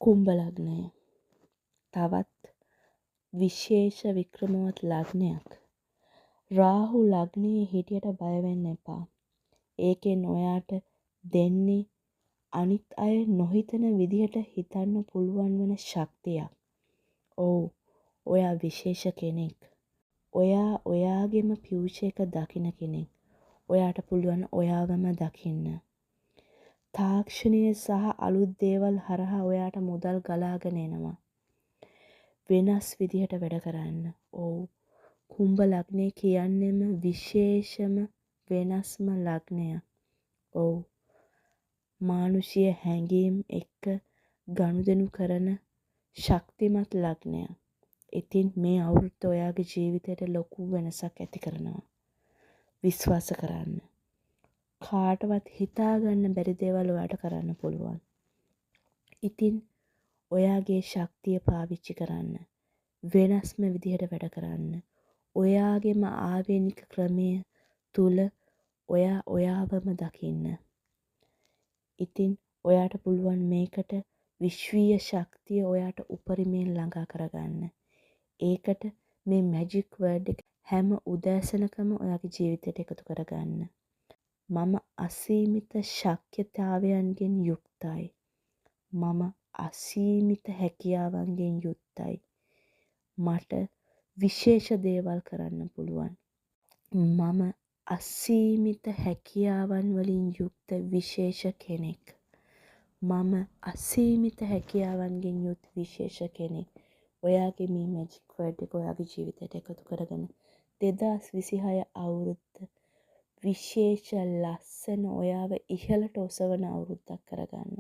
කුම්භ ලග්නය තවත් විශේෂ වික්‍රමවත් ලග්නයක්. රාහු ලග්නයේ හිටියට බය වෙන්න එපා. ඒකෙන් ඔයාට දෙන්නේ අනිත් අය නොහිතන විදිහට හිතන්න පුළුවන් වෙන ශක්තියක්. ඔව්, ඔයා විශේෂ කෙනෙක්. ඔයා ඔයාගේම ෆියුචර් එක දකින කෙනෙක්. ඔයාට පුළුවන් ඔයාවම දකින්න. තාක්ෂණීය සහ අලුත් දේවල් හරහා ඔයාට මුදල් ගලාගෙන එනවා. වෙනස් විදිහට වැඩ කරන්න. ඔව්. කුම්භ ලග්නය කියන්නේම විශේෂම වෙනස්ම ලග්නය. ඔව්. මානුෂීය හැඟීම් එක්ක ගනුදෙනු කරන ශක්තිමත් ලග්නයක්. ඉතින් මේ අවුරුද්ද ඔයාගේ ජීවිතයට ලොකු වෙනසක් ඇති කරනවා. විශ්වාස කරන්න. කාටවත් හිතාගන්න බැරි දේවල් ඔයාට කරන්න පුළුවන්. ඉතින් ඔයාගේ ශක්තිය පාවිච්චි කරන්න. වෙනස්ම විදිහට වැඩ කරන්න. ඔයාගේම ආවේනික ක්‍රමය තුල ඔයා ඔයාවම දකින්න. ඉතින් ඔයාට පුළුවන් මේකට විශ්වීය ශක්තිය ඔයාට උපරිමයෙන් ළඟා කරගන්න. ඒකට මේ මැජික් වර්ඩ් එක හැම උදෑසනකම ඔයාගේ ජීවිතයට එකතු කරගන්න. මම අසීමිත ශක්්‍යතාවයන්ගෙන් යුක්තයි. මම අසීමිත හැකියාවන්ගෙන් යුක්තයි. මට විශේෂ දේවල් කරන්න පුළුවන්. මම අසීමිත හැකියාවන් වලින් යුක්ත විශේෂ කෙනෙක්. මම අසීමිත හැකියාවන්ගෙන් යුත් විශේෂ කෙනෙක්. ඔයාගේ මේ මැජික් වර්ඩ් එක ඔයාගේ ජීවිතයට එකතු කරගෙන 2026 අවුරුද්ද විශේෂ ලස්සන ඔයාව ඉහළට ඔසවන අවුරුද්දක් කරගන්න.